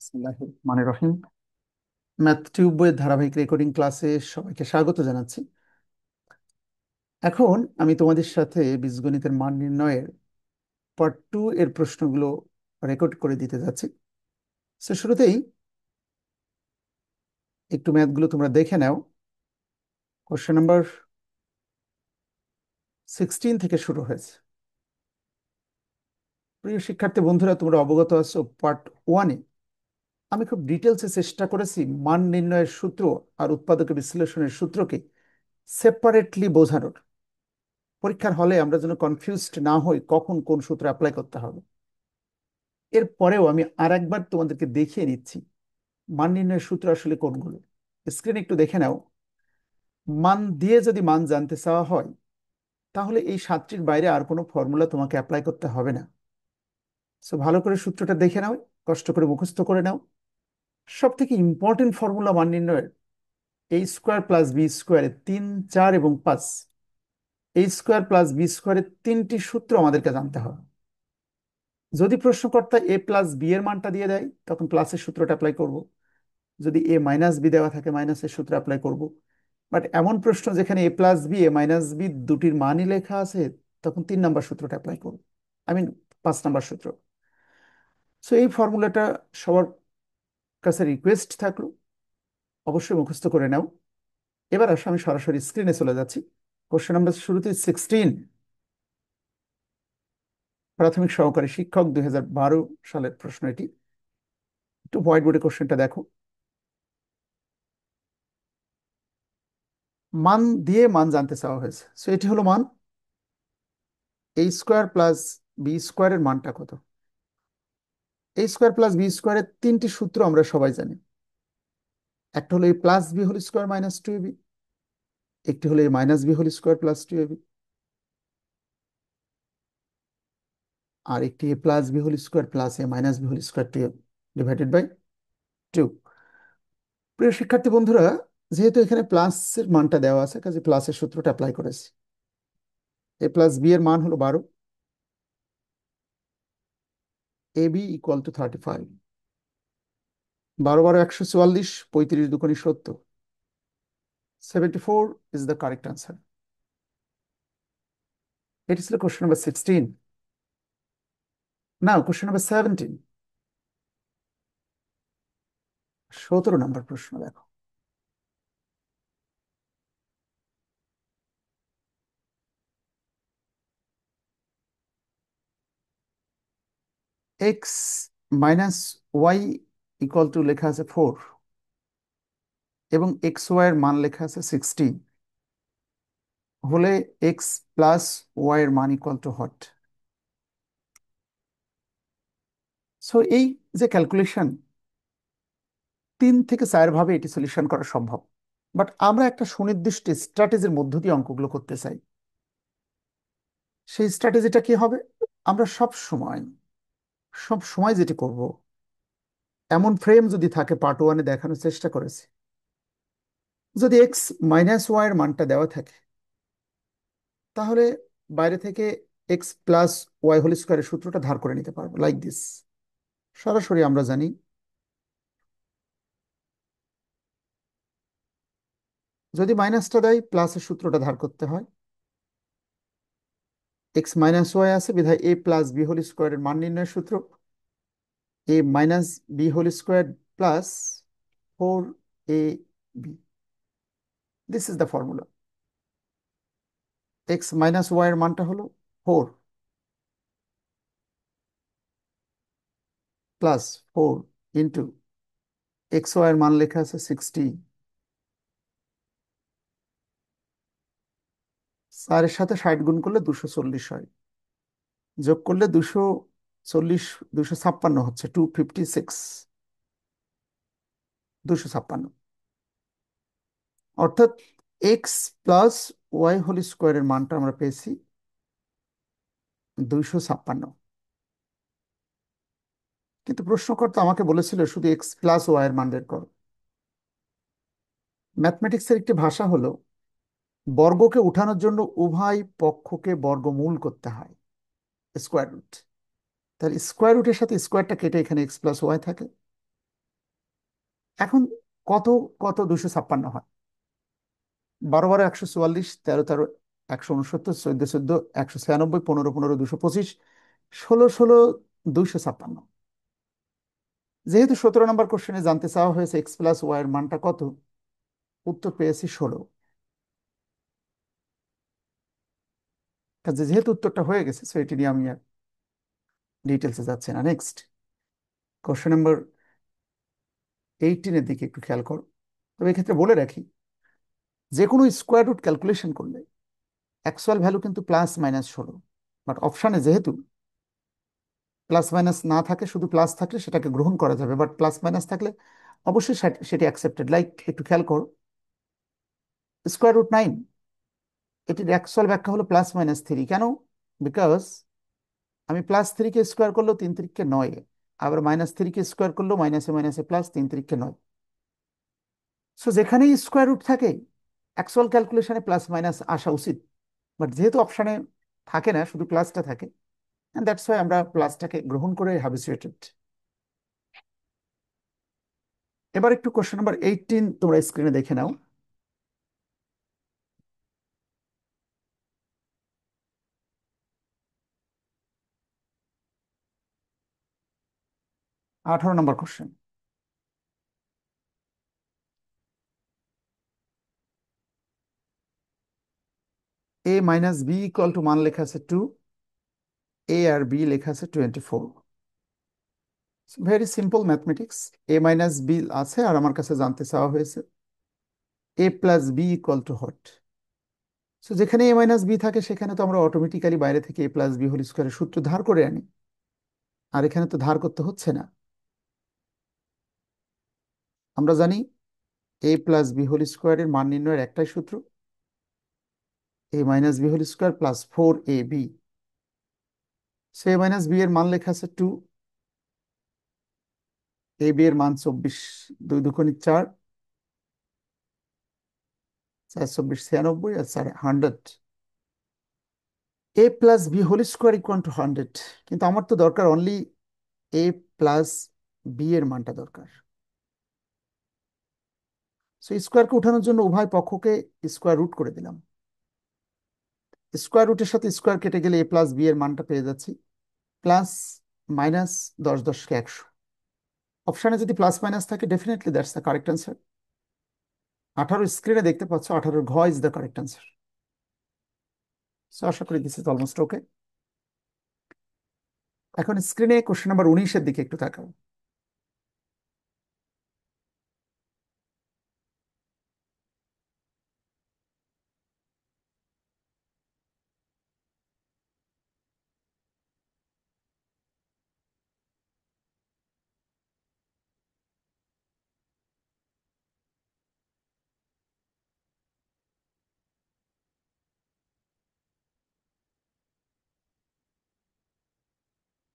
বিসমিল্লাহির রহমানির রহিম। Math tube বইয়ের ধারাবাহিক রেকর্ডিং ক্লাসে সবাইকে স্বাগত জানাচ্ছি। এখন আমি তোমাদের সাথে বীজগণিতের মান নির্ণয়ের পার্ট 2 এর প্রশ্নগুলো রেকর্ড করে দিতে যাচ্ছি। তো শুরুতেই একটু ম্যাথগুলো তোমরা দেখে নাও। কোশ্চেন নাম্বার 16 থেকে শুরু হয়েছে। প্রিয় শিক্ষার্থী বন্ধুরা, তোমরা অবগত আছো পার্ট 1-এ আমি খুব ডিটেলসে চেষ্টা করেছি মান নির্ণয়ের সূত্র আর উৎপাদক বিশ্লেষণের সূত্রকে সেপারেটলি বোঝানোর। পরীক্ষার হলে আমরা যেন কনফিউজড না হই কখন কোন সূত্র অ্যাপ্লাই করতে হবে। এরপরেও আমি আর একবার তোমাদেরকে দেখিয়ে নিচ্ছি মান নির্ণয়ের সূত্র আসলে কোনগুলো। স্ক্রিনে একটু দেখে নাও। মান দিয়ে যদি মান জানতে চাওয়া হয় তাহলে এই সাতটির বাইরে আর কোনো ফর্মুলা তোমাকে অ্যাপ্লাই করতে হবে না। সো ভালো করে সূত্রটা দেখে নাও, কষ্ট করে মুখস্থ করে নাও। সব থেকে ইম্পর্টেন্ট ফর্মুলা মান নির্ণয়ের a² + b² 3, 4 এবং 5। a² + b² তিনটি সূত্র আমাদেরকে জানতে হবে। যদি প্রশ্নকর্তা a+b এর মানটা দিয়ে দেয় তখন প্লাসের সূত্রটা অ্যাপ্লাই করব। যদি a-b দেওয়া থাকে মাইনাসের সূত্র অ্যাপ্লাই করব। বাট এমন প্রশ্ন যেখানে a+b a-b দুটির মানই লেখা আছে তখন 3 নম্বর সূত্রটা অ্যাপ্লাই করব, আই মিন 5 নম্বর সূত্র। সো এই ফর্মুলাটা সবার কাছে রিকোয়েস্ট থাকলো অবশ্যই মুখস্থ করে নাও। এবার আসো আমি সরাসরি স্ক্রিনে চলে যাচ্ছি। কোশ্চেন নাম্বার শুরুতে 16, প্রাথমিক সহকারী শিক্ষক 2012 সালের প্রশ্ন এটি। একটু হোয়াইট বোর্ডে কোশ্চেনটা দেখো। মান দিয়ে মান জানতে চাওয়া হয়েছে। সো এটি হলো মান। a² + b² এর মানটা কত? a² + b² তিনটি সূত্র আমরা সবাই জানি। একটা হলো a+b² - 2ab, একটি হলো a-b² + 2ab, আর একটি a+b² + a-b² ডিভাইডেড বাই 2। প্রিয় শিক্ষার্থী বন্ধুরা, যেহেতু এখানে প্লাসের মানটা দেওয়া আছে কাজে প্লাসের সূত্রটা অ্যাপ্লাই করেছি। a+b এর মান হলো 12, ab = 35। 12 × 144, 35 × 2 = 70। 74 is the correct answer. এটি ছিল কোশ্চেন নাম্বার 16। নাও কোশ্চেন নাম্বার 17, 17 নম্বর প্রশ্ন দেখো। x - y = লেখা আছে 4 এবং xy এর মান লেখা আছে 16 হলে x+y এর মান হোয়াট? সো এই যে ক্যালকুলেশন 3 থেকে 4 ভাবে এটি সলিউশন করা সম্ভব। বাট আমরা একটা সুনির্দিষ্ট স্ট্র্যাটেজির মধ্য দিয়ে অঙ্কগুলো করতে চাই। সেই স্ট্র্যাটেজিটা কি হবে? আমরা সব সময় যেটি করব, এমন ফ্রেম যদি থাকে পার্ট 1-এ দেখানোর চেষ্টা করেছি। যদি x - y এর মানটা দেওয়া থাকে তাহলে বাইরে থেকে x+y² সূত্রটা ধার করে নিতে পারবো লাইক দিস। সরাসরি আমরা জানি যদি মাইনাসটা দেয় প্লাসের সূত্রটা ধার করতে হয়। x - y আছে বিধায় a+b² এর মান নির্ণয়ের সূত্র a-b² + 4ab। This is the formula. x - y এর মানটা হলো 4 + 4 ইন্টু xy এর মান লেখা আছে 60। 4-এর সাথে 60 গুণ করলে 240 হয়, যোগ করলে 240, 256 হচ্ছে 256, 256। অর্থাৎ x+y² এর মানটা আমরা পেয়েছি 256। কিন্তু প্রশ্নকর্তা আমাকে বলেছিল শুধু x+y এর মান বের করো। ম্যাথমেটিক্সের একটি ভাষা হলো বর্গকে উঠানোর জন্য উভয় পক্ষকে বর্গমূল করতে হয়, স্কোয়ার রুট। তাহলে স্কোয়ার রুটের সাথে স্কোয়ারটা কেটে এখানে x+y থাকে। এখন কত কত 256 হয়? 12 12 144, 13 13 169, 14 14 196, 15 15 225, 16 16 256। যেহেতু 17 নম্বর কোশ্চেনে জানতে চাওয়া হয়েছে এক্স প্লাস ওয়াই এর মানটা কত, উত্তর পেয়েছি 16। কাজে যেহেতু উত্তরটা হয়ে গেছে, সো এটি নিয়ে আমি আর ডিটেলসে যাচ্ছি না। নেক্সট কোশ্চেন নাম্বার 18-এর দিকে একটু খেয়াল করো। তবে এক্ষেত্রে বলে রাখি, যে কোনো স্কোয়ার রুট ক্যালকুলেশন করলে অ্যাকচুয়াল ভ্যালু কিন্তু প্লাস মাইনাস 16, বাট অপশানে যেহেতু প্লাস মাইনাস না থাকে, শুধু প্লাস থাকলে সেটাকে গ্রহণ করা যাবে, বাট প্লাস মাইনাস থাকলে অবশ্যই সেটি অ্যাকসেপ্টেড। লাইক একটু খেয়াল করো, √9, এটির অ্যাকচুয়াল ব্যাখ্যা হলো +-3। কেন? বিকজ আমি +3 কে স্কোয়ার করলেও 3 3 9, আবার -3 কে স্কোয়ার করলেও মাইনাসে মাইনাসে প্লাস, 3 3 9। সো যেখানেই স্কোয়ার রুট থাকে অ্যাকচুয়াল ক্যালকুলেশনে প্লাস মাইনাস আসা উচিত, বাট যেহেতু অপশানে থাকে না, শুধু প্লাসটা থাকে, এন্ড দ্যাটস ওয়াই আমরা প্লাসটাকে গ্রহণ করে হ্যাবিচুয়েটেড। এবার একটু কোশ্চেন নাম্বার 18 তোমরা স্ক্রিনে দেখে নাও। 18 নম্বর কোশ্চেন। a - b মান লেখা আছে 2, এ আর বি লেখা আছে 24। Very simple mathematics. a - b আছে, আর আমার কাছে জানতে চাওয়া হয়েছে a+b হোয়াট। সো যেখানে a - b থাকে সেখানে তো আমরা অটোমেটিক্যালি বাইরে থেকে a+b² সূত্র ধার করে আনি, আর এখানে তো ধার করতে হচ্ছে না। আমরা জানি a+b² এর মান নির্ণয়ের একটাই সূত্র, a - b² plus 4ab। So a - b এর মান লেখা আছে 2, ab এর মান 24, 2 2 4, 4 24 96, আর 4 100। a+b² = 100, কিন্তু আমার তো দরকার অনলি a+b এর মানটা দরকার। সো স্কোয়ারকে উঠানোর জন্য উভয় পক্ষকে স্কোয়ার রুট করে দিলাম। স্কোয়ার রুটের সাথে স্কোয়ার কেটে গেলে a+b এর মানটা পেয়ে যাচ্ছি প্লাস মাইনাস 10 10 কে 100। অপশানে যদি প্লাস মাইনাস থাকে, definitely that's the correct answer. 18 স্ক্রিনে দেখতে পাচ্ছ, 18 ঘ is the correct answer. So আশা করি দিস ইজ অলমোস্ট ওকে। এখন স্ক্রিনে কোশ্চেন নাম্বার 19-এর দিকে একটু তাকাও।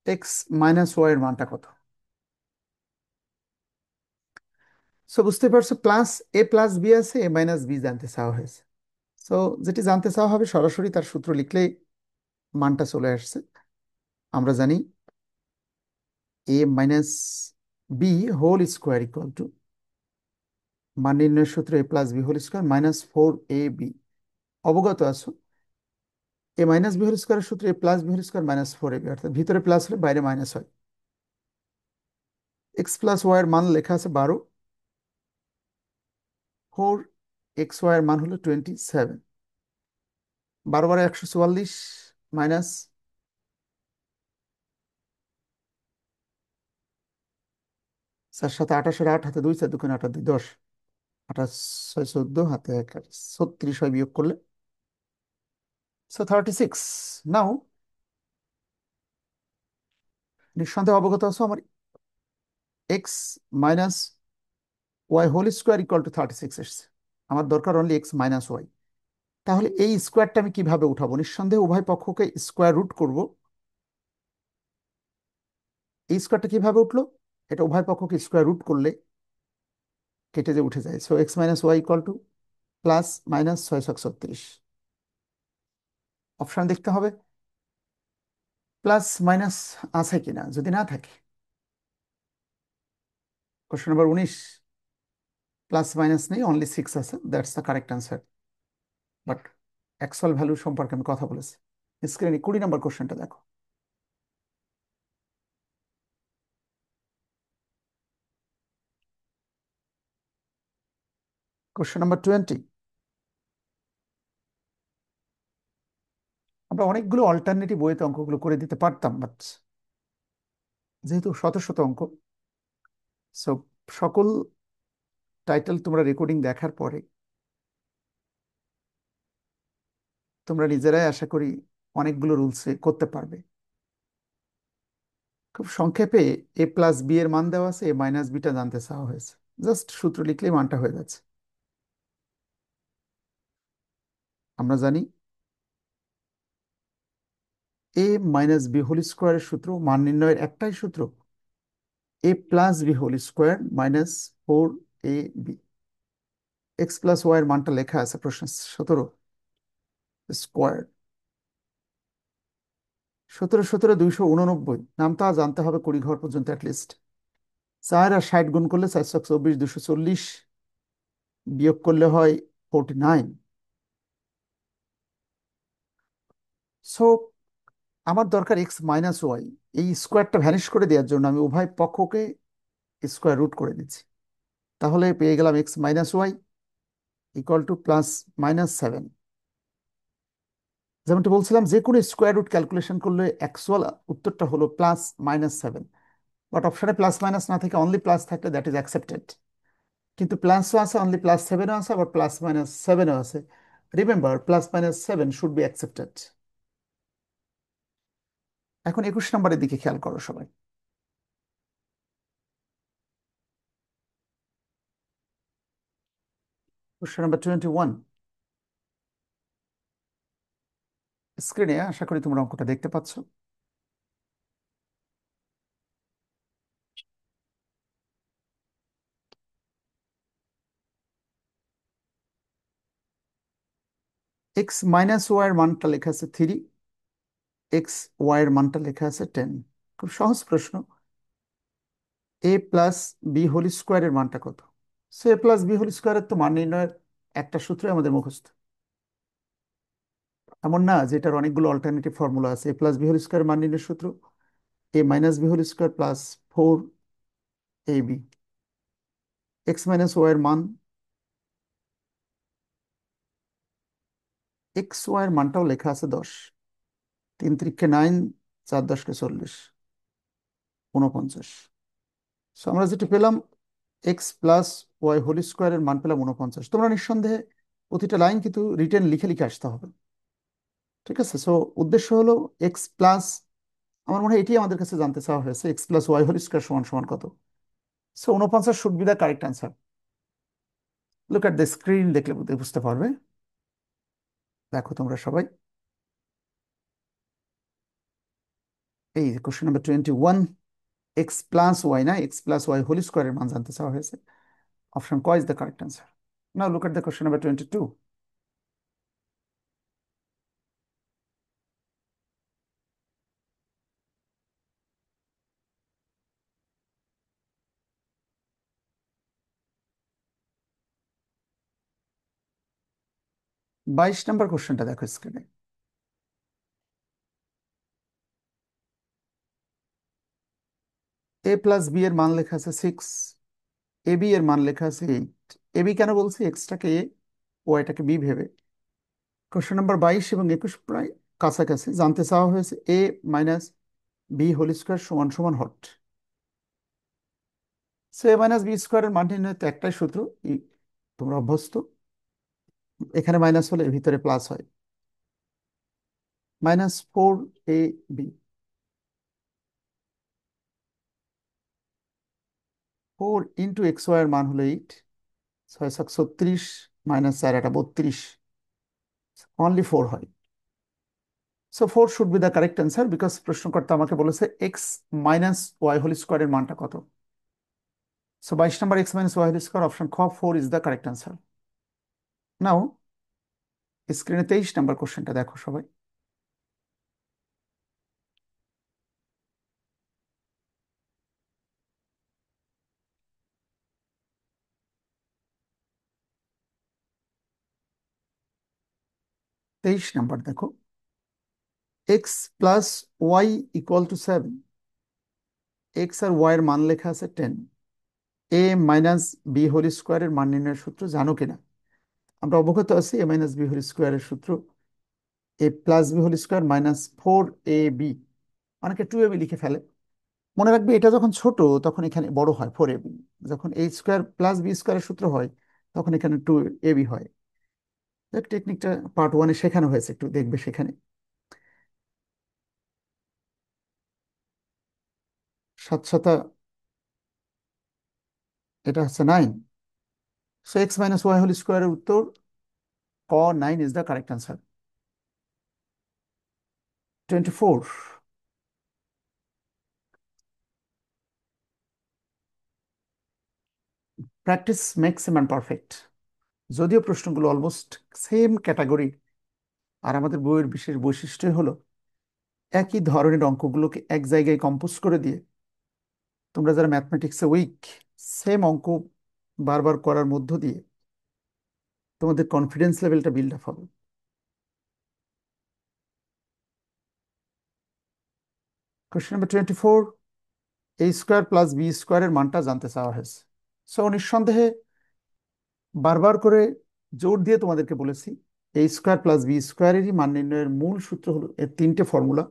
x - y এর মানটা কত? সো বুঝতে পারছো, a+b আছে, a - b জানতে চাওয়া হয়েছে। সো যেটি জানতে চাওয়া হবে সরাসরি তার সূত্র লিখলেই মানটা চলে আসছে। আমরা জানি a - b² মান নির্ণয়ের সূত্র a+b² -4ab। অবগত আছো? a - b² সূত্র a+b² -4ab, অর্থাৎ ভিতরে প্লাস হলে বাইরে মাইনাস হয়। x+y এর মান লেখা আছে 12, 4xy এর মান হলো 27। 12 12 144 মাইনাস 4 7 28, 8 হাতে 2, 4 2 8 2 10, 28 6 14, হাতে 1 36 হয় বিয়োগ করলে, সো 36। নাও নিঃসন্দেহে অবগত আছো, আমার x - y² = 36 এসছে। আমার দরকার অনলি x - y। তাহলে এই স্কোয়ারটা আমি কিভাবে উঠাবো? নিঃসন্দেহে উভয় পক্ষকে স্কোয়ার রুট করব। এই স্কোয়ারটা কিভাবে উঠলো? এটা উভয় পক্ষকে স্কোয়ার রুট করলে কেটে যে উঠে যায়। So x - y +-636। অপশন দেখতে হবে প্লাস মাইনাস আছে কিনা। যদি না থাকে, কোশ্চেন নাম্বার 19, প্লাস মাইনাস নেই, অনলি 6 আছে, that's the correct answer. But actual value সম্পর্কে আমি কথা বলেছি। স্ক্রিনে 20 নম্বর কোশ্চেনটা দেখো। Question number 20। আমরা অনেকগুলো অল্টারনেটিভ ওয়েতে অঙ্কগুলো করে দিতে পারতাম, বাট যেহেতু শত শত অঙ্ক, সো সকল টাইটেল তোমরা রেকর্ডিং দেখার পরে তোমরা নিজেরাই আশা করি অনেকগুলো রুলসে করতে পারবে। খুব সংক্ষেপে এ প্লাস বি এর মান দেওয়া আছে, এ মাইনাস বিটা জানতে চাওয়া হয়েছে। জাস্ট সূত্র লিখলেই মানটা হয়ে যাচ্ছে। আমরা জানি এ মাইনাস বি হোল স্কোয়ারের সূত্র, মান নির্ণয়ের একটাই সূত্র, A plus B whole square minus 4ab। X plus Y এর মানটা লেখা আছে প্রশ্ন 17, স্কোয়ার 17 17 289। নামটা জানতে হবে 20 ঘর পর্যন্ত অ্যাটলিস্ট। 4 আর 60 গুণ করলে 424, 240 বিয়োগ করলে হয় 49। সো আমার দরকার এক্স মাইনাস ওয়াই। এই স্কোয়ারটা ভ্যানিশ করে দেওয়ার জন্য আমি উভয় পক্ষকে স্কোয়ার রুট করে দিচ্ছি। তাহলে পেয়ে গেলাম x minus Y equal to plus minus 7। যেমনটা বলছিলাম, যে কোনো স্কোয়ার রুট ক্যালকুলেশন করলে অ্যাকচুয়াল উত্তরটা হলো প্লাস মাইনাস 7। বাট অপশনে প্লাস মাইনাস না থেকে অনলি প্লাস থাকলে দ্যাট ইজ অ্যাকসেপ্টেড। কিন্তু প্লাসও আছে, অনলি প্লাস 7ও আছে, আবার প্লাস মাইনাস 7ও আছে। Remember, plus minus 7 should be accepted. এখন 21 নম্বরের দিকে খেয়াল করো সবাই। Question number 21। স্ক্রিনে আশা করি তোমরা অঙ্কটা দেখতে পাচ্ছ। এক্স মাইনাস ওয়াই এর মানটা লেখা আছে 3, এক্স ওয়াই এর মানটা লেখা আছে 10। খুব সহজ প্রশ্ন, এ প্লাস বি হোল স্কোয়ারের মানটা কত? সো এ প্লাস বি হোল স্কোয়ারের তো মান নির্ণয়ের একটা সূত্রই আমাদের মুখস্থ। এমন না যে এটার অনেকগুলো অল্টারনেটিভ ফর্মুলা আছে। A plus B whole square মান নির্ণয়ের সূত্র A minus B whole square plus 4ab। X minus Y এর মান, এক্স ওয়াই এর মানটাও লেখা আছে 10, 3 3 9, 4 10 40, 49। সো আমরা যেটা পেলাম, এক্স প্লাস ওয়াই হোল স্কোয়ারের মান পেলাম 49। তোমরা নিঃসন্দেহে প্রতিটা লাইন কিন্তু রিটেন লিখে লিখে আসতে হবে। ঠিক আছে? সো উদ্দেশ্য হলো এক্স প্লাস, আমার মনে হয় এটি আমাদের কাছে জানতে চাওয়া হয়েছে, x plus Y whole square সমান সমান কত। So 49 should be the correct answer. Look at the screen, দেখলে বুঝতে পারবে। দেখো তোমরা সবাই, এই question number 21। X plus y না, এক্স প্লাস ওয়াই হোল স্কোয়ারের মান জানতে চাওয়া হয়েছে। অপশন ক is the correct answer. Now look at the question number 22। 22 number কোশ্চেনটা দেখো স্ক্রিনে। এ প্লাস বি এর মান লেখা আছে 6, এ বি এর মান লেখা আছে 8। এ বি কেন বলছি? এক্সটাকে এ, ওয়াইটাকে বি ভেবে। কোশ্চেন নাম্বার 22 এবং 21 প্রায় কাছাকাছি। জানতে চাওয়া হয়েছে এ মাইনাস বি হোল স্কোয়ার সমান সমান হট। সো এ মাইনাস বি স্কোয়ারের মান নির্ণয় তো একটাই সূত্র, তোমরা অভ্যস্ত। এখানে মাইনাস হলে এর ভিতরে প্লাস হয়, -4ab। 4 × এক্স ওয়াই এর মান হলো 8, 6 7 36 মাইনাস 4 এটা 32, অনলি 4 হয়। So 4 should be the correct answer, because প্রশ্নকর্তা আমাকে বলেছে এক্স মাইনাস ওয়াই হোল স্কোয়ারের মানটা কত। সো 22 নম্বর X minus Y whole square, option খ 4 is the correct answer. Now স্ক্রিনে 23 নম্বর কোশ্চেনটা দেখো সবাই। 23 নাম্বার দেখো, X plus Y equal to 7। X আর ওয়াই এর মান লেখা আছে 10। এ মাইনাস বি হোল স্কোয়ারের মান নির্ণয়ের সূত্র জানো কিনা? আমরা অবগত আছি এ মাইনাস বি হোল স্কোয়ারের সূত্র A plus B whole square minus 4ab। অনেকে 2ab লিখে ফেলে। মনে রাখবে এটা যখন ছোট তখন এখানে বড় হয় 4ab। যখন এ স্কোয়ার প্লাস বি স্কোয়ারের সূত্র হয় তখন এখানে 2ab হয়। টেকনিকটা পার্ট 1-এ শেখানো হয়েছে, একটু দেখবে সেখানে। সাত সাতা, এটা হচ্ছে 9। So x minus Y whole স্কোয়ারের উত্তর ক 9 is the correct answer. 24, practice makes a man perfect. যদিও প্রশ্নগুলো অলমোস্ট সেম ক্যাটাগরি, আর আমাদের বইয়ের বিশেষ বৈশিষ্ট্য হলো একই ধরনের অঙ্কগুলোকে এক জায়গায় কম্পোজ করে দিয়ে তোমরা যারা ম্যাথমেটিক্সে উইক, সেম অঙ্ক বারবার করার মধ্য দিয়ে তোমাদের কনফিডেন্স লেভেলটা বিল্ড আপ হবে। কোশ্চেন নাম্বার 24, এ স্কোয়ার প্লাস বি স্কোয়ারের মানটা জানতে চাওয়া হয়েছে। সো নিঃসন্দেহে বারবার করে জোর দিয়ে তোমাদেরকে বলেছি, এ স্কোয়ার প্লাস বি স্কোয়ারেরই মান নির্ণয়ের মূল সূত্র হলো এর 3টে ফর্মুলা।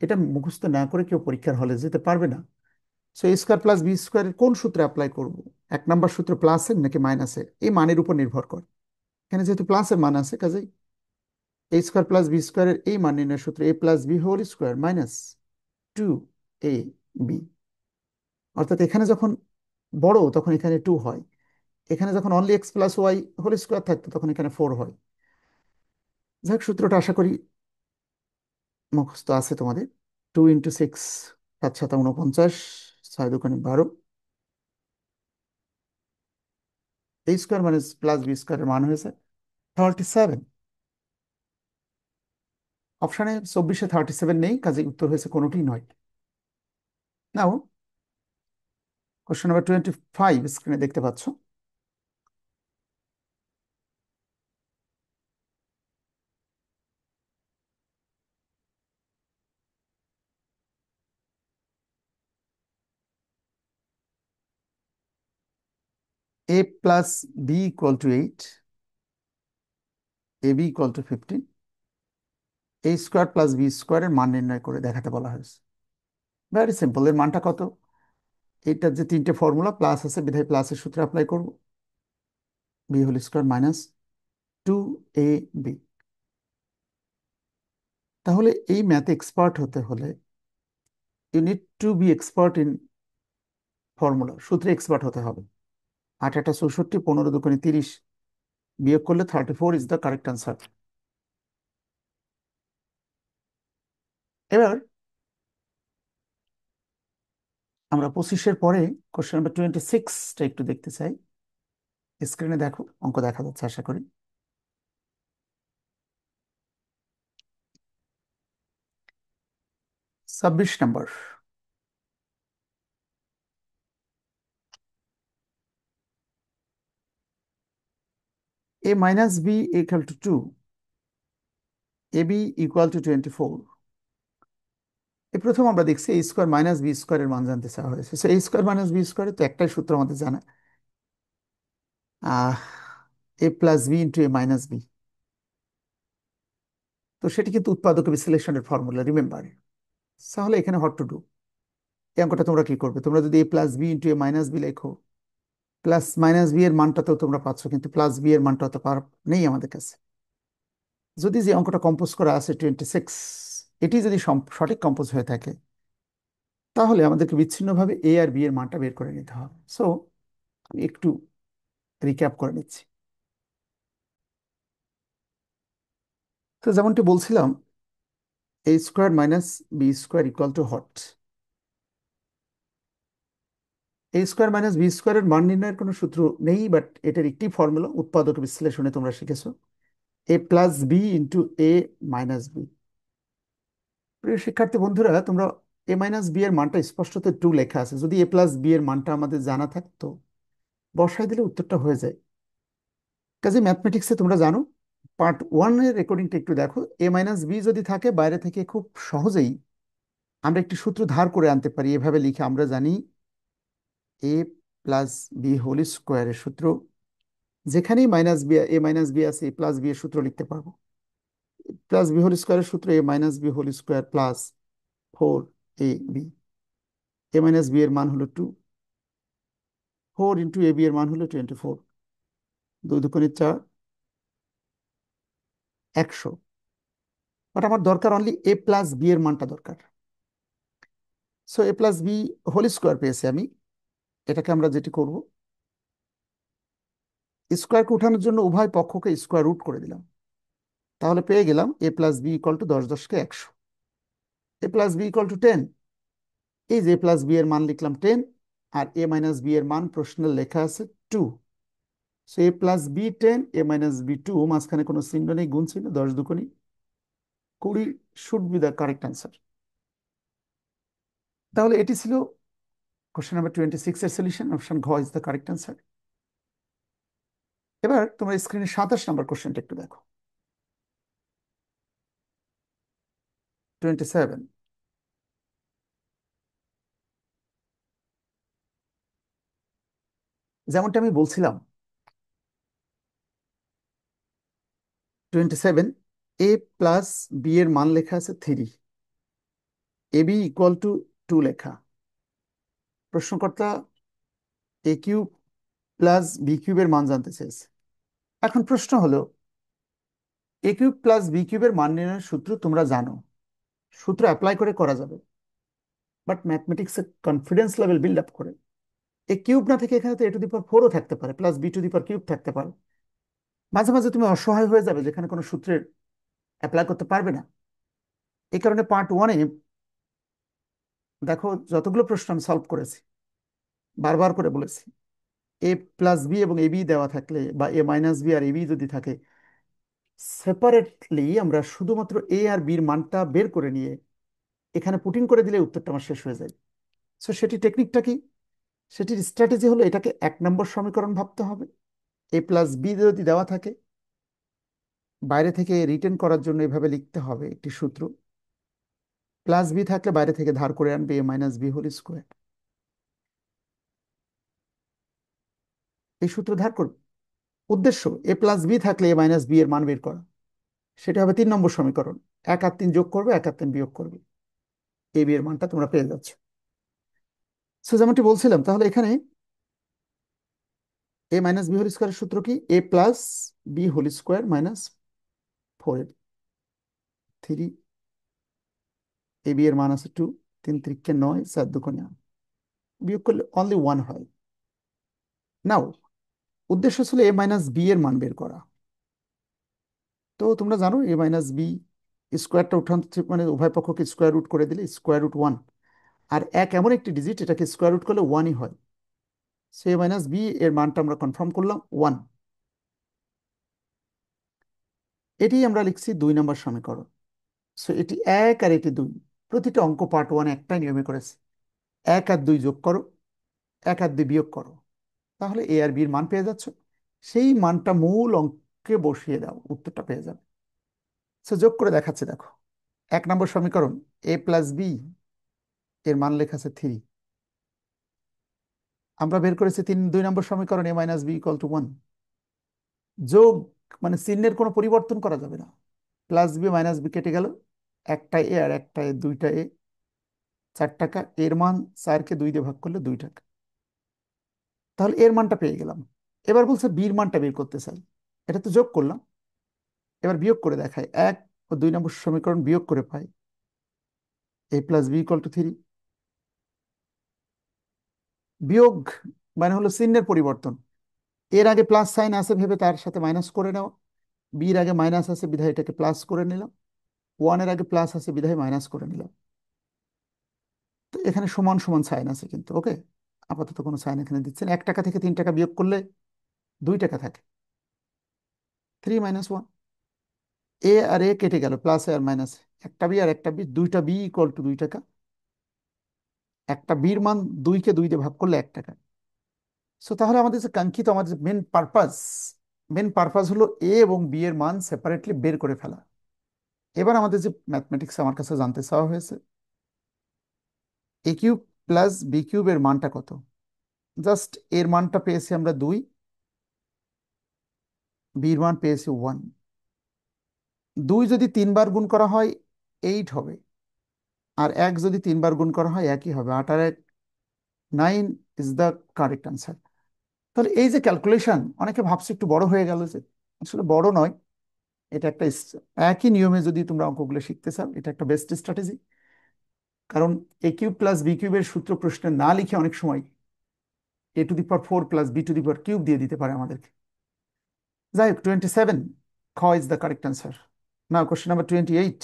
এটা মুখস্থ না করে কেউ পরীক্ষার হলে যেতে পারবে না। সো এ স্কোয়ার প্লাস বি স্কোয়ারের কোন সূত্রে অ্যাপ্লাই করব? 1 নাম্বার সূত্র প্লাসের নাকি মাইনাসের, এই মানের উপর নির্ভর করে। এখানে যেহেতু প্লাসের মান আছে, কাজেই এ স্কোয়ার প্লাস বি স্কোয়ারের এই মান নির্ণয়ের সূত্র A plus B whole square minus 2ab। অর্থাৎ এখানে যখন বড় তখন এখানে 2 হয়, এখানে যখন only x plus Y whole square থাকতো তখন এখানে 4 হয়। যাই হোক, সূত্রটা আশা করি মুখস্থ আছে তোমাদের। 2 × 6, 7×7 = 49, 6×2 = 12। এ স্কোয়ার মাইনাস প্লাস বি স্কোয়ারের মান হয়েছে 37। অপশানে 24-এ 37 নেই, কাজে উত্তর হয়েছে কোনোটি নয়। নাও কোশ্চেন নাম্বার 25 স্ক্রিনে দেখতে পাচ্ছ। a plus B equal to 8, ab equal to 15, a square plus B স্কোয়ারের মান নির্ণয় করে দেখাতে বলা হয়েছে। ভেরি সিম্পল, এর মানটা কত? এইটার যে 3টে ফর্মুলা প্লাস আছে বিধায় প্লাসের সূত্রে অ্যাপ্লাই করব, B whole square minus 2ab। তাহলে এই ম্যাথে এক্সপার্ট হতে হলে you need to be expert in formula, সূত্রে এক্সপার্ট হতে হবে। 8×8 = 64, 15×2 = 30, বিয়োগ করলে 34 ইজ দ্য কারেক্ট আনসার। এবার আমরা 25-এর পরে কোশ্চেন নাম্বার 26টা একটু দেখতে চাই। স্ক্রিনে দেখো, অঙ্ক দেখা যাচ্ছে আশা করি। 26 number, a minus b equal to 2, ab equal to 24। এই প্রথম আমরা দেখছি এ স্কোয়ার মাইনাস বি স্কোয়ারের মান জানতে চাওয়া হয়েছে। সো এ স্কোয়ার মাইনাস বি স্কোয়ারের তো একটাই সূত্র আমাদের জানা, আহ এ প্লাস বি ইন্টু এ মাইনাস বি। তো সেটি কিন্তু উৎপাদক বিশ্লেষণের ফর্মুলা, রিমেম্বার। তাহলে এখানে হট টু ডু, এই অঙ্কটা তোমরা কি করবে? তোমরা যদি এ প্লাস বি ইন্টু এ মাইনাস বি লেখো, প্লাস মাইনাস বি এর মানটা তো তোমরা পাচ্ছ, কিন্তু প্লাস বি এর মানটা তো নেই আমাদের কাছে। যদি যে অঙ্কটা কম্পোজ করা আছে 26, এটি যদি সঠিক কম্পোজ হয়ে থাকে তাহলে আমাদেরকে বিচ্ছিন্নভাবে এ আর বি এর মানটা বের করে নিতে হবে। সো আমি একটু রিক্যাপ করে নিচ্ছি। তো যেমনটি বলছিলাম, A square minus B square equal to হট, এ স্কোয়ার মাইনাস বি স্কোয়ারের মান নির্ণয়ের কোনো সূত্র নেই, বাট এটার একটি ফর্মুলা উৎপাদক বিশ্লেষণে তোমরা শিখেছো, এ প্লাস বি ইন্টু এ মাইনাস বি। প্রিয় শিক্ষার্থী বন্ধুরা, তোমরা এ মাইনাস বি এর মানটা স্পষ্টত 2 লেখা আছে। যদি এ প্লাস বি এর মানটা আমাদের জানা থাকতো, বসাই দিলে উত্তরটা হয়ে যায়। কাজে ম্যাথমেটিক্সে তোমরা জানো পার্ট ওয়ানের রেকর্ডিংটা একটু দেখো। এ মাইনাস বি যদি থাকে বাইরে থেকে খুব সহজেই আমরা একটি সূত্র ধার করে আনতে পারি, এভাবে লিখে আমরা জানি এ প্লাস বি হোল স্কোয়ারের সূত্র, যেখানেই minus B A minus B আছে এ প্লাস বি এর সূত্র লিখতে পারবো। প্লাস বি হোল স্কোয়ারের সূত্র A minus B whole square plus 4ab। A minus B এর মান হলো 2, 4 ইন্টু এ বি এর মান হলো 24, 2 2 4, 100। বাট আমার দরকার অনলি এ প্লাস বি এর মানটা দরকার। সো এ প্লাস বি হোল স্কোয়ার পেয়েছি আমি। এটাকে আমরা যেটি করব, স্কোয়ারকে উঠানোর জন্য উভয় পক্ষকে স্কোয়ার রুট করে দিলাম। তাহলে পেয়ে গেলাম A plus B equal to 10 10 কে 100, A plus B equal to 10। এই যে এ প্লাস বি এর মান লিখলাম 10, আর এ মাইনাস বি এর মান প্রশ্নে লেখা আছে 2। সো এ প্লাস বি 10, এ মাইনাস বি 2, মাঝখানে কোনো চিহ্ন নেই, গুণ চিহ্ন, 10 2 20 should be the correct answer. তাহলে এটি ছিল কোশ্চেন নাম্বার 26 এর সলিউশন। অপশন ঘ ইজ দ্য কারেক্ট অ্যান্সার। এবার তোমার স্ক্রিনে 27 নম্বর কোশ্চেনটা একটু দেখো। 27, যেমনটা আমি বলছিলাম, 27 এ প্লাস বি এর মান লেখা আছে 3, এ বি ইকুয়াল টু 2 লেখা। প্রশ্নকর্তা এ কিউব প্লাস বি কিউবের মান জানতে চেয়েছে। এখন প্রশ্ন হলো, এ কিউব প্লাস বি কিউবের মান নির্ণয়ের সূত্র তোমরা জানো, সূত্র অ্যাপ্লাই করে করা যাবে, বাট ম্যাথমেটিক্সের কনফিডেন্স লেভেল বিল্ড আপ করে এ কিউব না থেকে এখানে তো এ টু দি পাওয়ার 4ও থাকতে পারে, plus b to the power cube থাকতে পারে। মাঝে মাঝে তুমি অসহায় হয়ে যাবে যেখানে কোনো সূত্রের অ্যাপ্লাই করতে পারবে না। এই কারণে পার্ট ওয়ানে দেখো যতগুলো প্রশ্ন আমি সলভ করেছি, বারবার করে বলেছি এ প্লাস বি এবং এ বি দেওয়া থাকলে বা এ minus B R A B যদি থাকে, সেপারেটলি আমরা শুধুমাত্র এ আর বির মানটা বের করে নিয়ে এখানে পুটিং করে দিলে উত্তরটা আমার শেষ হয়ে যায়। সো সেটি টেকনিকটা কি? সেটির স্ট্র্যাটেজি হলো এটাকে 1 নম্বর সমীকরণ ভাবতে হবে। এ প্লাস বি যদি দেওয়া থাকে, বাইরে থেকে রিটেন করার জন্য এভাবে লিখতে হবে একটি সূত্র, প্লাস বি থাকলে বাইরে থেকে ধার করে আনবে এ মাইনাস বি হোল স্কোয়ার। এই সূত্র ধার করবে। উদ্দেশ্য এ প্লাস বি থাকলে এ মাইনাস বি এর মান বের করা। সেটা হবে 3 নম্বর সমীকরণ। 1 আর 3 যোগ করবে, 1 আর 3 বিয়োগ করবে, এ বি এর মানটা তোমরা পেয়ে যাচ্ছ। সো যেমনটি বলছিলাম, তাহলে এখানে এ মাইনাস বি হোল স্কোয়ারের সূত্র কি? A plus B whole square minus 4 3, A B এর মান আছে 2, 3 3 9, 4 2 9, বিয়োগ করলে অনলি 1 হয়। নাও উদ্দেশ্য ছিল এ মাইনাস বি এর মান বের করা। তো তোমরা জানো এ মাইনাস বি স্কোয়ারটা উঠাতে মানে উভয় পক্ষকে স্কোয়ার রুট করে দিলে স্কোয়ার রুট 1, আর এক এমন একটি ডিজিট এটাকে স্কোয়ার রুট করলে 1ই হয়। সো এ মাইনাস বি এর মানটা আমরা কনফার্ম করলাম 1। এটি আমরা লিখছি 2 নম্বর সমীকরণ। সো এটি 1 আর এটি 2, প্রতিটা অঙ্ক পার্ট ওয়ান একটাই নিয়মে করেছে। 1 আর 2 যোগ করো, 1 আর 2 বিয়োগ করো, তাহলে এ আর বির মান পেয়ে যাচ্ছ। সেই মানটা মূল অঙ্কে বসিয়ে দাও, উত্তরটা পেয়ে যাবে। সো যোগ করে দেখাচ্ছে দেখো। 1 নম্বর সমীকরণ এ প্লাস বি এর মান লেখা আছে 3, আমরা বের করেছি 2 নম্বর সমীকরণ এ মাইনাস বি ইকুয়াল টু 1। যোগ মানে চিহ্নের কোনো পরিবর্তন করা যাবে না, প্লাস বি মাইনাস বি কেটে গেল, একটা এ আর একটা এ, 2টা এ, 4 টাকা। এর মান 4কে 2 দিয়ে ভাগ করলে 2 টাকা। তাহলে এর মানটা পেয়ে গেলাম। এবার বলছে বির মানটা বের করতে চাই, এটা তো যোগ করলাম, এবার বিয়োগ করে দেখায়। 1 ও 2 নম্বর সমীকরণ বিয়োগ করে পাই এ প্লাস বি ইকুয়াল টু 3। বিয়োগ মানে হলো চিহ্নের পরিবর্তন। এর আগে প্লাস সাইন আছে ভেবে তার সাথে মাইনাস করে নাও, বির আগে মাইনাস আছে বিধায় এটাকে প্লাস করে নিলাম, ওয়ানের আগে প্লাস আছে বিধায় মাইনাস করে নিলাম। তো এখানে সমান সমান সাইন আছে কিন্তু, ওকে। আপাতত কোনো সাইন এখানে দিচ্ছেন। 1 টাকা থেকে 3 টাকা বিয়োগ করলে 2 টাকা থাকে, 3 মাইনাস 1। এ আর এ কেটে গেল, প্লাস এ আর মাইনাস, একটা বি আর একটা বি, 2টা বি ইকুয়াল টু 2 টাকা। একটা বির মান 2কে 2 দিয়ে ভাগ করলে 1 টাকা। সো তাহলে আমাদের যে কাঙ্ক্ষিত, আমাদের মেন পারপাস মেন পারপাস হলো এ এবং বি এর মান সেপারেটলি বের করে ফেলা। এবার আমাদের যে ম্যাথমেটিক্স আমার কাছে জানতে চাওয়া হয়েছে, এ কিউব প্লাস বি কিউবের মানটা কত। জাস্ট এর মানটা পেয়েছি আমরা 2, বির মান পেয়েছি 1। 2 যদি 3 বার গুণ করা হয় 8 হবে, আর 1 যদি 3 বার গুণ করা হয় একই হবে। 8 আর 1, 9 ইজ দ্য কারেক্ট আনসার। তাহলে এই যে ক্যালকুলেশন, অনেকে ভাবছে একটু বড় হয়ে গেল, যে আসলে বড় নয়। এটা একটা একই নিয়মে যদি তোমরা অঙ্কগুলো শিখতে চাও, এটা একটা বেস্ট স্ট্র্যাটেজি। কারণ এ কিউব প্লাস বি কিউবের সূত্র প্রশ্নে না লিখে অনেক সময় a⁴ প্লাস b⁴ দিয়ে দিতে পারে আমাদেরকে। যাই হোক, 27 খ is the correct answer. Now question number 28।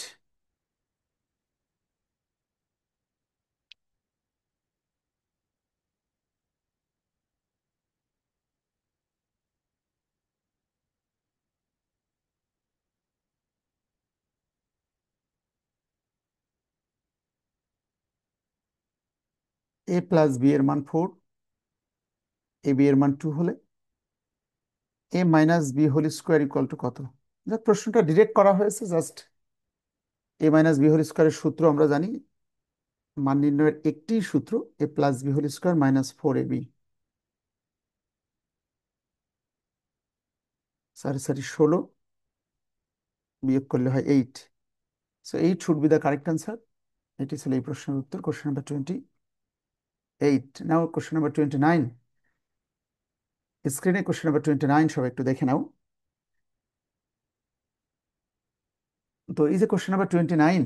A plus B এর মান 4, এ বি এর মান 2 হলে A minus B whole square equal to কত। যাক, প্রশ্নটা ডিরেক্ট করা হয়েছে, just A minus B whole স্কোয়ারের সূত্র আমরা জানি। মান নির্ণয়ের একটি সূত্র, A plus B whole square minus 4ab। Sorry sorry, 16 বিয়োগ করলে হয় 8। So 8 should be the correct answer. এটি ছিল এই প্রশ্নের উত্তর, কোশ্চেন নাম্বার 28। নাও কোশ্চেন নাম্বার 29। স্ক্রিনে কোশ্চেন নাম্বার 29 সবাই একটু দেখে নাও। তো এই যে কোশ্চেন নাম্বার 29,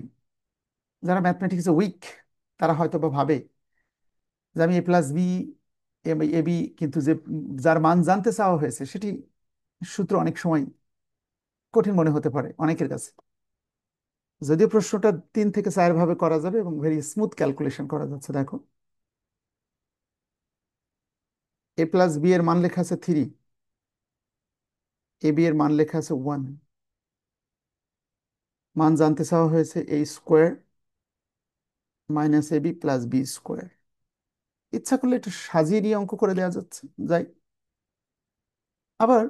যারা ম্যাথমেটিক্সে উইক তারা হয়তো বা ভাবে যে আমি এ প্লাস বি এ বি, কিন্তু যে যার মান জানতে চাওয়া হয়েছে সেটি সূত্র অনেক সময় কঠিন মনে হতে পারে অনেকের কাছে। যদিও প্রশ্নটা 3 থেকে 4 ভাবে করা যাবে এবং ভেরি স্মুথ ক্যালকুলেশন করা যাচ্ছে। দেখো, এ প্লাস বি এর মান লেখা আছে 3, এ বি এর মান লেখা আছে 1। মান জানতে চাওয়া হয়েছে এ square minus A B plus B square. ইচ্ছা করলে একটু সাজিয়ে নিয়ে অঙ্ক করে দেওয়া যাচ্ছে। যাই, আবার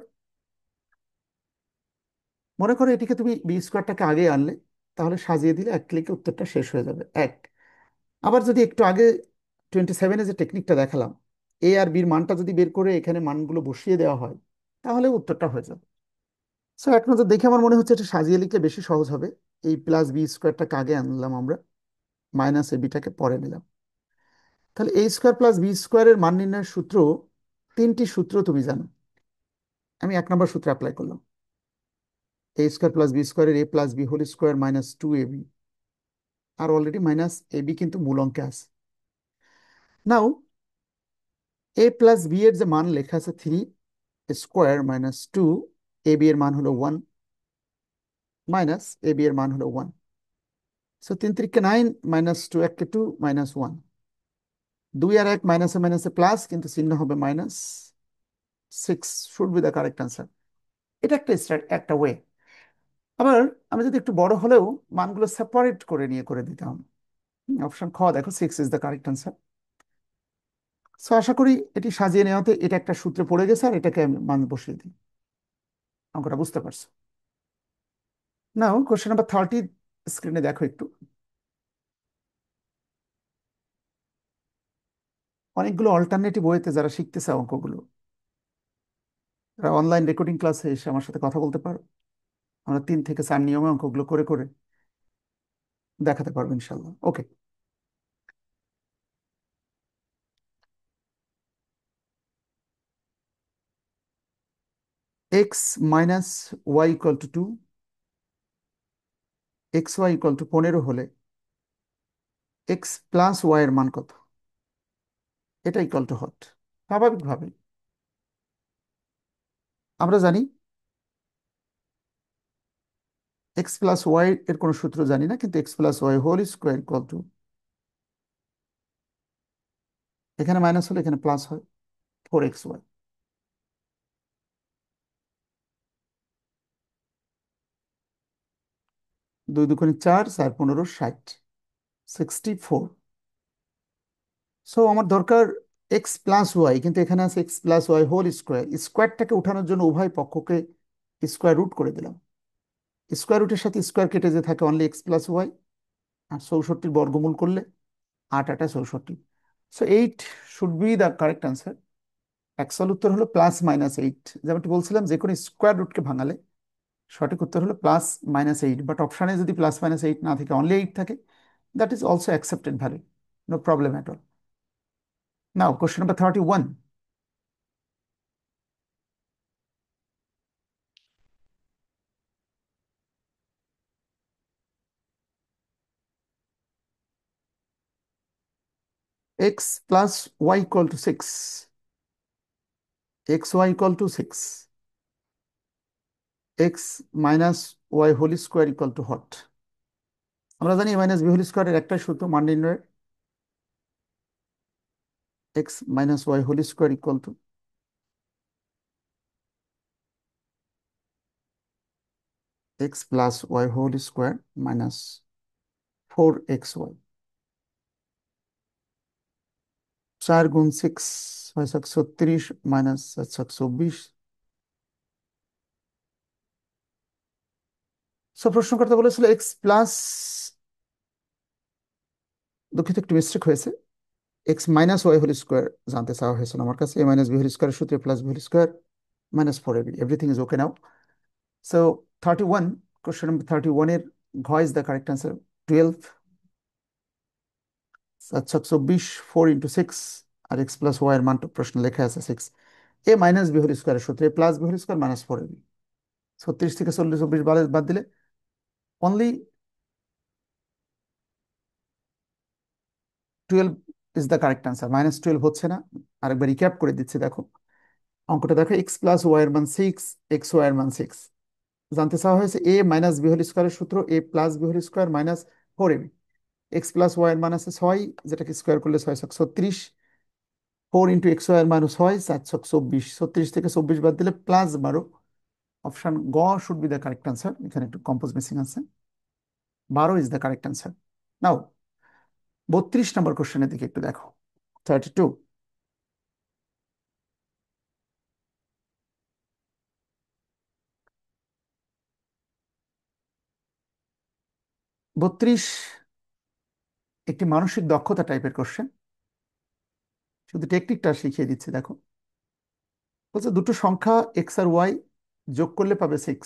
মনে করো এটিকে তুমি বি স্কোয়ারটাকে আগে আনলে, তাহলে সাজিয়ে দিলে এক ক্লিকে উত্তরটা শেষ হয়ে যাবে। এক, আবার যদি একটু আগে 27-এ যে টেকনিকটা দেখালাম, এ আর বির মানটা যদি বের করে এখানে মানগুলো বসিয়ে দেওয়া হয়, তাহলে উত্তরটা হয়ে যাবে। সো এক নজর দেখে আমার মনে হচ্ছে এটা সাজিয়ে লিখলে বেশি সহজ হবে। এই প্লাস বি স্কোয়ারটাকে আগে আনলাম আমরা, মাইনাস এ বিটাকে পরে নিলাম। তাহলে এ স্কোয়ার প্লাস বি স্কোয়ারের মান নির্ণয়ের সূত্র, 3টি সূত্র তুমি জানো। আমি 1 নম্বর সূত্র অ্যাপ্লাই করলাম, এ স্কোয়ার প্লাস বি স্কোয়ারের A plus B whole square minus 2ab। আর অলরেডি মাইনাস এ বি কিন্তু মূল অঙ্কে আছে। নাও এ প্লাস বি এর যে মান লেখা আছে 3 স্কোয়ার মাইনাস 2, এ বি এর মান হলো 1, মাইনাস এ বি এর মান হলো 1। So 3 3 9, minus 2 1 2, minus 1। 2 আর 1 মাইনাসে মাইনাসে প্লাস, কিন্তু চিহ্ন হবে minus. 6 should be the correct answer. এটা একটা একটা ওয়ে। আবার আমি যদি একটু বড় হলেও মানগুলো সেপারেট করে নিয়ে করে দিতাম, অপশন খ দেখো, 6 is the correct answer. So আশা করি এটি সাজিয়ে নেওয়াতে এটা একটা সূত্রে পড়ে গেছে, আর এটাকে আমি মান বসিয়ে দিই। অঙ্কটা বুঝতে পারছো? নাও কোশ্চেন নাম্বার 30, স্ক্রিনে দেখো একটু। অনেকগুলো অল্টারনেটিভ ওয়েতে যারা শিখতে চাও অঙ্কগুলো, তারা অনলাইন রেকর্ডিং ক্লাসে এসে আমার সাথে কথা বলতে পারো। আমরা 3 থেকে 4 নিয়মে অঙ্কগুলো করে করে দেখাতে পারবো ইনশাল্লাহ। Okay, X minus Y equal to 2, X Y equal to 15 হলে এক্স প্লাস ওয়াই এর মান কত। এটা ইকুয়াল টু হট। স্বাভাবিকভাবে আমরা জানি এক্স প্লাস ওয়াই এর কোনো সূত্র জানি না, কিন্তু x plus Y whole square equal to, এখানে মাইনাস হলে এখানে প্লাস হয়, 4xy। 2 2 4, 4 15 60, 64। সো আমার দরকার এক্স প্লাস ওয়াই, কিন্তু এখানে আছে X plus Y whole square. স্কোয়ারটাকে উঠানোর জন্য উভয় পক্ষকে স্কোয়ার রুট করে দিলাম। স্কোয়ার রুটের সাথে স্কোয়ার কেটে যে থাকে অনলি এক্স প্লাস ওয়াই। আর 64 বর্গমূল করলে 8 8 64। So 8 should be the correct answer. Actual উত্তর হলো +-8। যেমনটি বলছিলাম, যে কোনো স্কোয়ার রুটকে ভাঙালে সঠিক উত্তর হলো +-8, বাট অপশানে যদি +-8 না থাকে, অনলি 8 থাকে, that is also accepted value, no problem at all. Now question number 31। x plus y equal to 6, xy equal to 6, x minus y whole square equal to what? আমরা জানি a মাইনাস বি হোল স্কোয়ারের একটাই সূত্র মান নির্ণয়ের, x minus y whole square equal to x plus y whole square minus 4xy। 4 × 6 6 36 minus 4 × 24। So প্রশ্নকর্তা বলেছিল x plus, দুঃখিত একটু মিস্টেক হয়েছে, x minus Y whole square জানতে চাওয়া হয়েছিল আমার কাছে। এ মাইনাস বি হোল স্কোয়ারের সূত্রে plus B whole square minus 4ab, everything is okay now. So 31, question number 31 এর ঘ ইজ দ্য কারেক্ট আনসার। 12, 7 × 24, 4 × 6, আর এক্স প্লাস ওয়াই এর মান প্রশ্ন লেখা আছে 6। এ মাইনাস বি হোল স্কোয়ারের সূত্রে plus B whole square minus 4ab। 36 থেকে 24 বাদ দিলে only 12 is the correct answer. -12 হচ্ছে না। আরেকবার রিক্যাপ করে দিচ্ছি, দেখো অঙ্কটা দেখো, এক্স প্লাস ওয়াই এর মান 6, এক্স ওয়াই এর মান 6 জানতে চাওয়া হয়েছে। এ মাইনাস বি হোল স্কোয়ারের সূত্র A plus B whole square minus 4ab। X plus Y এর মান আছে 6, যেটাকে স্কোয়ার করলে 6 × 36। 4 × x ওয়াই এর মান 6, 4 × 24। 36 থেকে 24 বাদ দিলে +12। অপশন গ should be the correct answer. এখানে একটু কম্পোজ মিসিং আছে, 12 ইজ দ্য কারেক্ট আনসার। নাও 32 নম্বর কোশ্চেনের দিকে একটু দেখো। 32, 32 একটি মানসিক দক্ষতা টাইপের কোশ্চেন, শুধু টেকনিকটা শিখিয়ে দিচ্ছি। দেখো বলছে দুটো সংখ্যা এক্স আর ওয়াই যোগ করলে পাবে 6,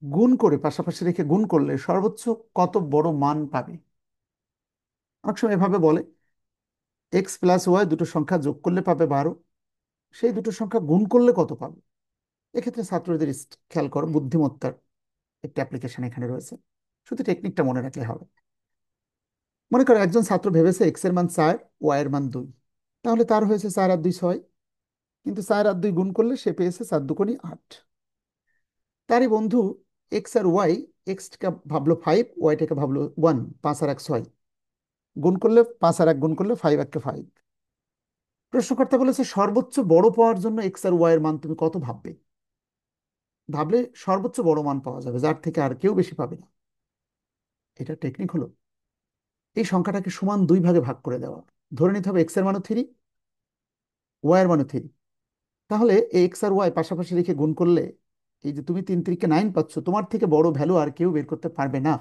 গুণ করে পাশাপাশি রেখে গুণ করলে সর্বোচ্চ কত বড় মান পাবে। অনেক সময় এভাবে বলে, এক্স প্লাস ওয়াই দুটো সংখ্যা যোগ করলে পাবে 12, সেই দুটো সংখ্যা গুণ করলে কত পাবে। এক্ষেত্রে ছাত্রদের খেয়াল করো, বুদ্ধিমত্তার একটি অ্যাপ্লিকেশন এখানে রয়েছে, শুধু টেকনিকটা মনে রাখলে হবে। মনে করো একজন ছাত্র ভেবেছে এক্স এর মান 4, ওয়াই এর মান 2, তাহলে তার হয়েছে 4 আর 2 6, কিন্তু 4 আর 2 গুণ করলে সে পেয়েছে 4 × 2 = 8। তারই বন্ধু এক্স আর ওয়াই, এক্সটা ভাবলো 5, ওয়াইটাকে ভাবলো 1, 5 আর 1 6, গুণ করলে 5 আর 1 গুণ করলে 5 1 5। প্রশ্নকর্তা বলেছে সর্বোচ্চ বড় পাওয়ার জন্য এক্স আর ওয়াই এর মান তুমি কত ভাববে। ভাবলে সর্বোচ্চ বড় মান পাওয়া যাবে, যার থেকে আর কেউ বেশি পাবে না। এটা টেকনিক হলো এই সংখ্যাটাকে সমান 2 ভাগে ভাগ করে দেওয়া। ধরে নিতে হবে এক্স এর মানও 3, ওয়াই এর মানও 3। তাহলে এই এক্স আর ওয়াই পাশাপাশি রেখে গুণ করলে এই যে তুমি 3 × 3 = 9 পাচ্ছ, তোমার থেকে বড় ভ্যালু আর কেউ বের করতে পারবে না।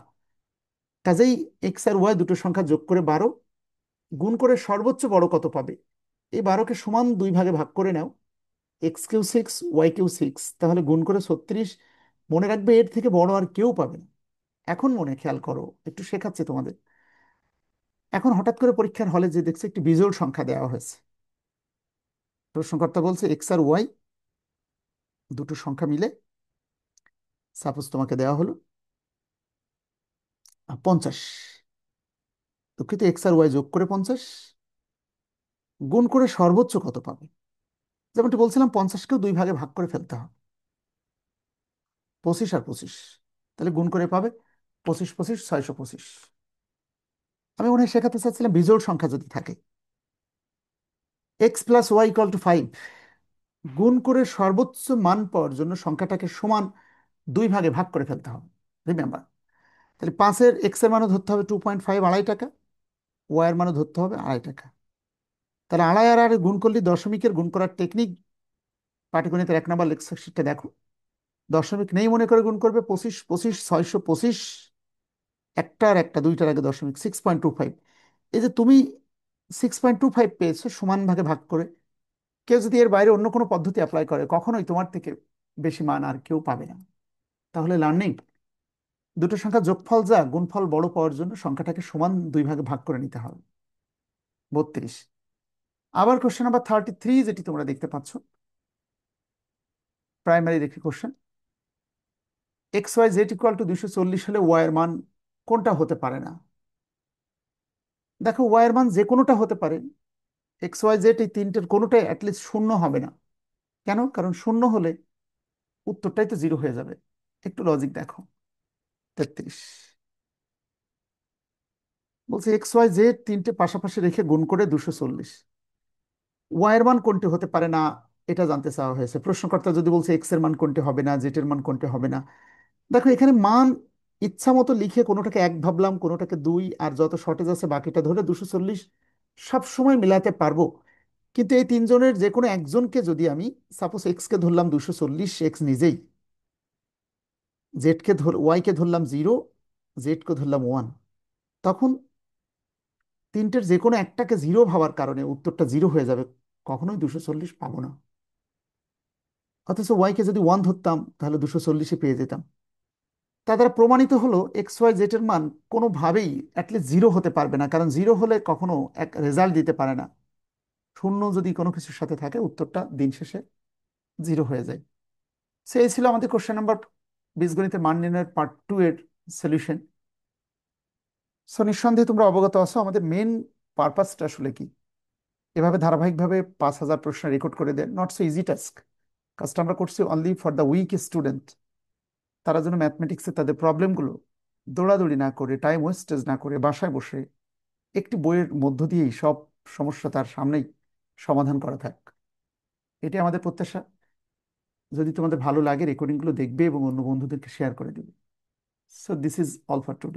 কাজেই এক্স আর ওয়াই দুটো সংখ্যা যোগ করে 12, গুণ করে সর্বোচ্চ বড় কত পাবে। এই 12কে সমান 2 ভাগে ভাগ করে নাও, x³ 6, y³ 6, তাহলে গুণ করে 36। মনে রাখবে এর থেকে বড় আর কেউ পাবে না। এখন মনে খেয়াল করো, একটু শেখাচ্ছি তোমাদের। এখন হঠাৎ করে পরীক্ষার হলে যে দেখছে একটি বিজোড় সংখ্যা দেওয়া হয়েছে, প্রশ্নকর্তা বলছে এক্স আর ওয়াই দুটো সংখ্যা মিলে, সাপোজ তোমাকে দেওয়া হলো 50, দুঃখিত এক্স আর ওয়াই যোগ করে 50, গুণ করে সর্বোচ্চ কত পাবে। যেমনটি বলছিলাম 50কেও 2 ভাগে ভাগ করে ফেলতে হবে, 25 আর 25, তাহলে গুণ করে পাবে 25 25 625। আমি মনে হয় শেখাতে চাচ্ছিলাম বিজোড় সংখ্যা যদি থাকে, x plus Y equal to 5, গুণ করে সর্বোচ্চ মান পাওয়ার জন্য সংখ্যাটাকে সমান 2 ভাগে ভাগ করে ফেলতে হবে। রিমেম্বার, তাহলে 5-এর এক্স এর মানও ধরতে হবে 2.5, 2.5 টাকা, ওয়াই এর মানও ধরতে হবে 2.5 টাকা। তাহলে আড়াই আর আর গুণ করলে দশমিকের গুণ করার টেকনিক পাটিগণিতের 1 নম্বর লেকচার শিটটা দেখো। দশমিক নেই মনে করে গুণ করবে, 25 25 625, একটা আর একটা দুইটার আগে দশমিক, 6.25। এই যে তুমি 6.25 পেয়েছো সমান ভাগে ভাগ করে, কেউ যদি এর বাইরে অন্য কোনো পদ্ধতি অ্যাপ্লাই করে কখনোই তোমার থেকে বেশি মান আর কেউ পাবে না। তাহলে লার্নিং, দুটো সংখ্যা যোগফল যা, গুণফল বড় পাওয়ার জন্য সংখ্যাটাকে সমান দুই ভাগে ভাগ করে নিতে হবে। 32। আবার কোশ্চেন নাম্বার 33 যেটি তোমরা দেখতে পাচ্ছ, প্রাইমারি দেখি question, x y z equal to 240 হলে ওয়াই এর মান কোনটা হতে পারে না? দেখো ওয়াই এর মান যে কোনোটা হতে পারে, এক্স ওয়াই জেড এই তিনটের কোনোটাই অ্যাটলিস্ট শূন্য হবে না। কেন? কারণ শূন্য হলে উত্তরটাই তো জিরো হয়ে যাবে। একটু লজিক দেখো। 33 বলছে এক্স ওয়াই জেড তিনটে পাশাপাশি রেখে গুণ করে 240, ওয়াই এর মান কোনটি হতে পারে না এটা জানতে চাওয়া হয়েছে। প্রশ্নকর্তা যদি বলছে এক্স এর মান কোনটি হবে না, জেড এর মান কোনটি হবে না, দেখো এখানে মান ইচ্ছা মতো লিখে কোনোটাকে এক ভাবলাম, কোনোটাকে দুই, আর যত শর্টেজ আছে বাকিটা ধরে 240 সব সময় মেলাতে পারবো। কিন্তু এই তিনজনের যে কোনো একজনকে যদি আমি, সাপোজ এক্স কে ধরলাম 240, এক্স নিজেই, জেড কে ধর ওয়াই কে ধরলাম 0, জেড কে ধরলাম 1, তখন তিনটের যে কোনো একটাকে জিরো ভাবার কারণে উত্তরটা জিরো হয়ে যাবে, কখনোই 240 পাবো না। অথচ ওয়াই কে যদি 1 ধরতাম তাহলে 240 পেয়ে যেতাম। তা দ্বারা প্রমাণিত হলো এক্স ওয়াই জেড এর মান কোনোভাবেই অ্যাটলিস্ট জিরো হতে পারবে না, কারণ জিরো হলে কখনো এক রেজাল্ট দিতে পারে না। শূন্য যদি কোনো কিছুর সাথে থাকে উত্তরটা দিন শেষে জিরো হয়ে যায়। সো এই ছিল আমাদের কোশ্চেন নাম্বার, বীজগণিতের মান নির্ণয়ের পার্ট 2 এর সলিউশন। সো নিঃসন্দেহে তোমরা অবগত আছো আমাদের মেন পারপাসটা আসলে কি। এভাবে ধারাবাহিকভাবে 5,000 প্রশ্ন রেকর্ড করে দেয়, নট সো ইজি টাস্ক। কাজটা আমরা করছি only for the week student. তারা যেন ম্যাথমেটিক্সে তাদের প্রবলেমগুলো দৌড়াদৌড়ি না করে, টাইম ওয়েস্টেজ না করে, বাসায় বসে একটি বইয়ের মধ্য দিয়েই সব সমস্যা তার সামনেই সমাধান করা থাক, এটি আমাদের প্রত্যাশা। যদি তোমাদের ভালো লাগে রেকর্ডিংগুলো দেখবে এবং অন্য বন্ধুদেরকে শেয়ার করে দেবে। So this is all for today.